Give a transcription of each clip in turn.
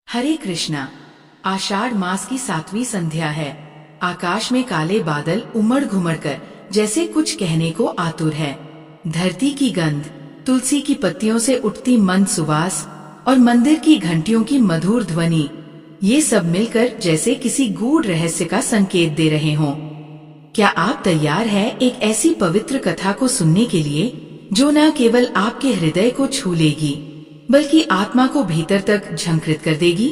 हरे कृष्णा। आषाढ़ मास की 7वीं संध्या है। आकाश में काले बादल उमड़ घुमड़ कर जैसे कुछ कहने को आतुर है। धरती की गंध, तुलसी की पत्तियों से उठती मंद सुवास और मंदिर की घंटियों की मधुर ध्वनि, ये सब मिलकर जैसे किसी गूढ़ रहस्य का संकेत दे रहे हों। क्या आप तैयार हैं एक ऐसी पवित्र कथा को सुनने के लिए जो न केवल आपके हृदय को छू लेगी बल्कि आत्मा को भीतर तक झंकृत कर देगी?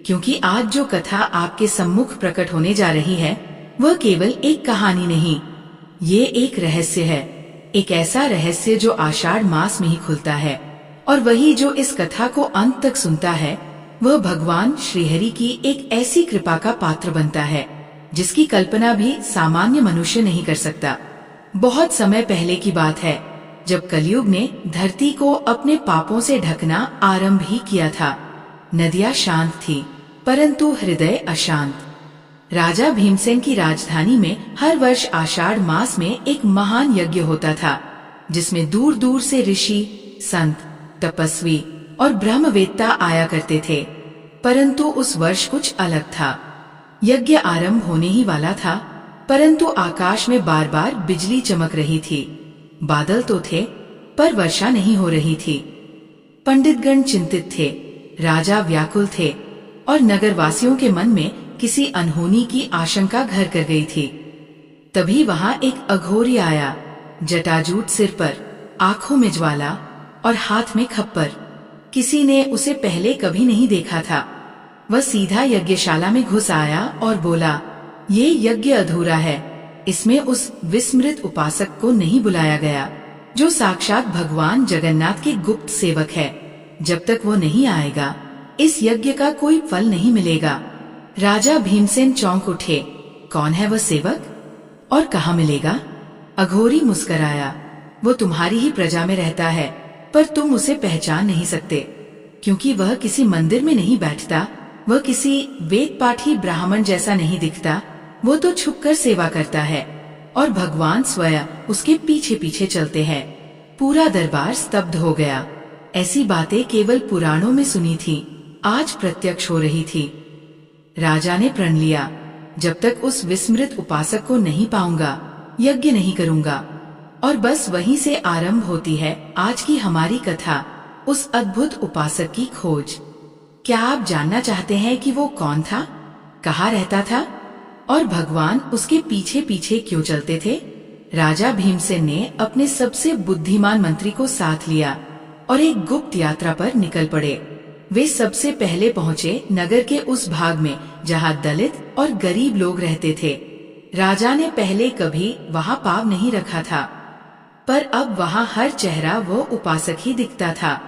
क्योंकि आज जो कथा आपके सम्मुख प्रकट होने जा रही है वह केवल एक कहानी नहीं, ये एक रहस्य है। एक ऐसा रहस्य जो आषाढ़ मास में ही खुलता है, और वही जो इस कथा को अंत तक सुनता है वह भगवान श्रीहरि की एक ऐसी कृपा का पात्र बनता है जिसकी कल्पना भी सामान्य मनुष्य नहीं कर सकता। बहुत समय पहले की बात है, जब कलयुग ने धरती को अपने पापों से ढकना आरंभ ही किया था। नदियां शांत थी परंतु हृदय अशांत। राजा भीमसेन की राजधानी में हर वर्ष आषाढ़ मास में एक महान यज्ञ होता था जिसमें दूर दूर से ऋषि, संत, तपस्वी और ब्रह्मवेत्ता आया करते थे। परंतु उस वर्ष कुछ अलग था। यज्ञ आरंभ होने ही वाला था परंतु आकाश में बार बार बिजली चमक रही थी। बादल तो थे पर वर्षा नहीं हो रही थी। पंडितगण चिंतित थे, राजा व्याकुल थे और नगरवासियों के मन में किसी अनहोनी की आशंका घर कर गई थी। तभी वहां एक अघोरी आया, जटाजूट सिर पर, आंखों में ज्वाला और हाथ में खप्पर। किसी ने उसे पहले कभी नहीं देखा था। वह सीधा यज्ञशाला में घुस आया और बोला, ये यज्ञ अधूरा है, इसमें उस विस्मृत उपासक को नहीं बुलाया गया जो साक्षात भगवान जगन्नाथ के गुप्त सेवक है। जब तक वो नहीं आएगा इस यज्ञ का कोई फल नहीं मिलेगा। राजा भीमसेन चौंक उठे, कौन है वह सेवक और कहाँ मिलेगा? अघोरी मुस्कराया, वो तुम्हारी ही प्रजा में रहता है पर तुम उसे पहचान नहीं सकते, क्योंकि वह किसी मंदिर में नहीं बैठता, वह किसी वेद पाठी ब्राह्मण जैसा नहीं दिखता। वो तो छुपकर सेवा करता है और भगवान स्वयं उसके पीछे पीछे चलते हैं। पूरा दरबार स्तब्ध हो गया। ऐसी बातें केवल पुराणों में सुनी थी, आज प्रत्यक्ष हो रही थी। राजा ने प्रण लिया, जब तक उस विस्मृत उपासक को नहीं पाऊंगा यज्ञ नहीं करूंगा। और बस वहीं से आरंभ होती है आज की हमारी कथा, उस अद्भुत उपासक की खोज। क्या आप जानना चाहते हैं कि वो कौन था, कहाँ रहता था और भगवान उसके पीछे पीछे क्यों चलते थे? राजा भीमसेन ने अपने सबसे बुद्धिमान मंत्री को साथ लिया और एक गुप्त यात्रा पर निकल पड़े। वे सबसे पहले पहुँचे नगर के उस भाग में जहाँ दलित और गरीब लोग रहते थे। राजा ने पहले कभी वहाँ पाँव नहीं रखा था, पर अब वहाँ हर चेहरा वो उपासक ही दिखता था।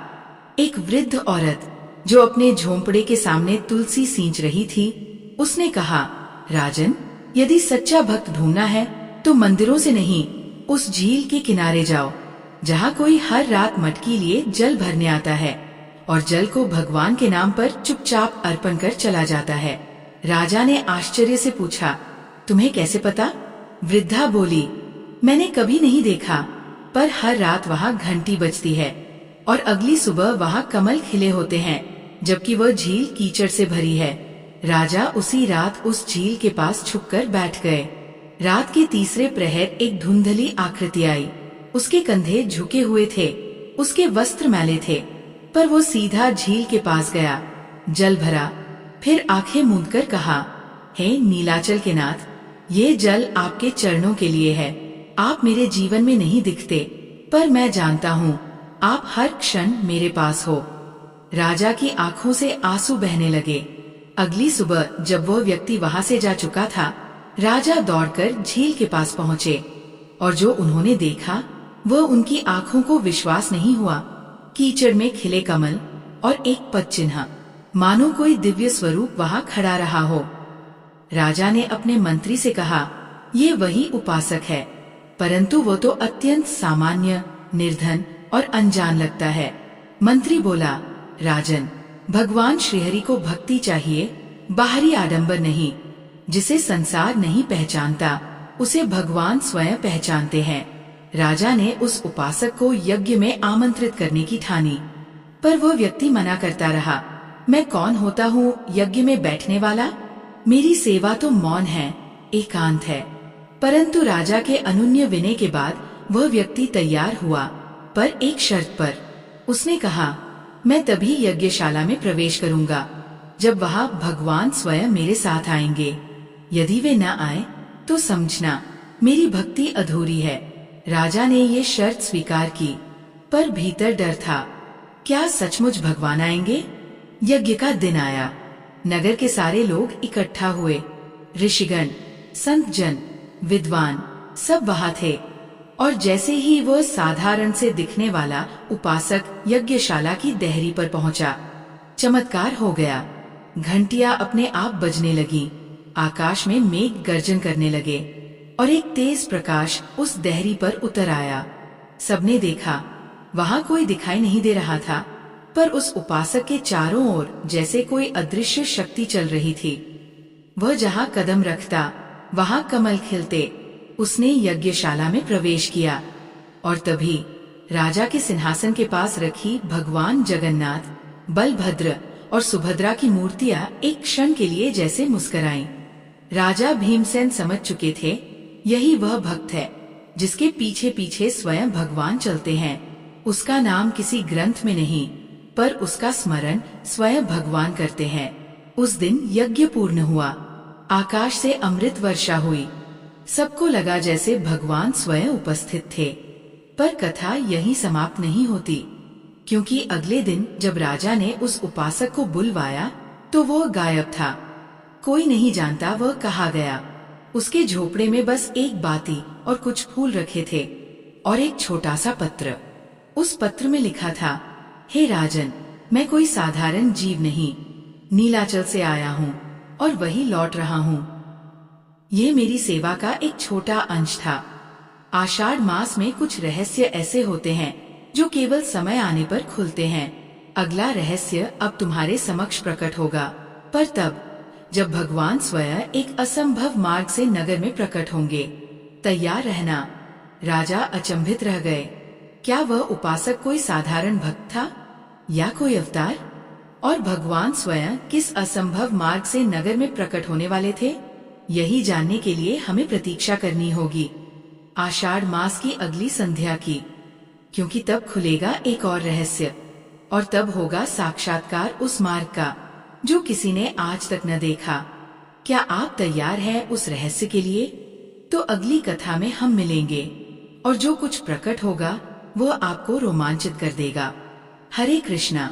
एक वृद्ध औरत जो अपने झोंपड़े के सामने तुलसी सींच रही थी, उसने कहा, राजन, यदि सच्चा भक्त ढूंढना है तो मंदिरों से नहीं, उस झील के किनारे जाओ जहाँ कोई हर रात मटकी लिए जल भरने आता है और जल को भगवान के नाम पर चुपचाप अर्पण कर चला जाता है। राजा ने आश्चर्य से पूछा, तुम्हें कैसे पता? वृद्धा बोली, मैंने कभी नहीं देखा पर हर रात वहाँ घंटी बजती है और अगली सुबह वहाँ कमल खिले होते हैं जबकि वह झील कीचड़ से भरी है। राजा उसी रात उस झील के पास छुपकर बैठ गए। रात के तीसरे प्रहर एक धुंधली आकृति आई। उसके कंधे झुके हुए थे, उसके वस्त्र मैले थे, पर वो सीधा झील के पास गया, जल भरा, फिर आंखें मूंदकर कहा, हे नीलाचल के नाथ, ये जल आपके चरणों के लिए है। आप मेरे जीवन में नहीं दिखते पर मैं जानता हूँ आप हर क्षण मेरे पास हो। राजा की आंखों से आंसू बहने लगे। अगली सुबह जब वह व्यक्ति वहां से जा चुका था, राजा दौड़कर झील के पास पहुँचे और जो उन्होंने देखा वह उनकी आंखों को विश्वास नहीं हुआ। कीचड़ में खिले कमल और एक पद चिन्ह, मानो कोई दिव्य स्वरूप वहां खड़ा रहा हो। राजा ने अपने मंत्री से कहा, ये वही उपासक है, परंतु वो तो अत्यंत सामान्य, निर्धन और अनजान लगता है। मंत्री बोला, राजन, भगवान श्रीहरि को भक्ति चाहिए, बाहरी आडंबर नहीं। जिसे संसार नहीं पहचानता उसे भगवान स्वयं पहचानते हैं। राजा ने उस उपासक को यज्ञ में आमंत्रित करने की ठानी, पर वह व्यक्ति मना करता रहा। मैं कौन होता हूँ यज्ञ में बैठने वाला? मेरी सेवा तो मौन है, एकांत है। परंतु राजा के अनुन्य विनय के बाद वह व्यक्ति तैयार हुआ, पर एक शर्त पर। उसने कहा, मैं तभी यज्ञशाला में प्रवेश करूंगा जब वहाँ भगवान स्वयं मेरे साथ आएंगे। यदि वे न आए तो समझना मेरी भक्ति अधूरी है। राजा ने ये शर्त स्वीकार की, पर भीतर डर था, क्या सचमुच भगवान आएंगे? यज्ञ का दिन आया। नगर के सारे लोग इकट्ठा हुए। ऋषिगण, संत जन, विद्वान सब वहाँ थे। और जैसे ही वह साधारण से दिखने वाला उपासक यज्ञशाला की देहरी पर पहुंचा, चमत्कार हो गया। घंटियां अपने आप बजने लगी, आकाश में मेघ गर्जन करने लगे और एक तेज प्रकाश उस देहरी पर उतर आया। सबने देखा, वहाँ कोई दिखाई नहीं दे रहा था, पर उस उपासक के चारों ओर जैसे कोई अदृश्य शक्ति चल रही थी। वह जहाँ कदम रखता वहाँ कमल खिलते। उसने यज्ञशाला में प्रवेश किया और तभी राजा के सिंहासन के पास रखी भगवान जगन्नाथ, बलभद्र और सुभद्रा की मूर्तियां एक क्षण के लिए जैसे मुस्कुराईं। राजा भीमसेन समझ चुके थे, यही वह भक्त है जिसके पीछे पीछे स्वयं भगवान चलते हैं। उसका नाम किसी ग्रंथ में नहीं, पर उसका स्मरण स्वयं भगवान करते हैं। उस दिन यज्ञ पूर्ण हुआ, आकाश से अमृत वर्षा हुई। सबको लगा जैसे भगवान स्वयं उपस्थित थे। पर कथा यहीं समाप्त नहीं होती, क्योंकि अगले दिन जब राजा ने उस उपासक को बुलवाया तो वो गायब था। कोई नहीं जानता वह कहाँ गया। उसके झोपड़े में बस एक बाती और कुछ फूल रखे थे और एक छोटा सा पत्र। उस पत्र में लिखा था, हे राजन, मैं कोई साधारण जीव नहीं, नीलाचल से आया हूँ और वही लौट रहा हूँ। ये मेरी सेवा का एक छोटा अंश था। आषाढ़ मास में कुछ रहस्य ऐसे होते हैं जो केवल समय आने पर खुलते हैं। अगला रहस्य अब तुम्हारे समक्ष प्रकट होगा, पर तब जब भगवान स्वयं एक असंभव मार्ग से नगर में प्रकट होंगे। तैयार रहना। राजा अचंभित रह गए। क्या वह उपासक कोई साधारण भक्त था या कोई अवतार? और भगवान स्वयं किस असंभव मार्ग से नगर में प्रकट होने वाले थे? यही जानने के लिए हमें प्रतीक्षा करनी होगी आषाढ़ मास की अगली संध्या की, क्योंकि तब खुलेगा एक और रहस्य और तब होगा साक्षात्कार उस मार्ग का जो किसी ने आज तक न देखा। क्या आप तैयार हैं उस रहस्य के लिए? तो अगली कथा में हम मिलेंगे और जो कुछ प्रकट होगा वो आपको रोमांचित कर देगा। हरे कृष्णा।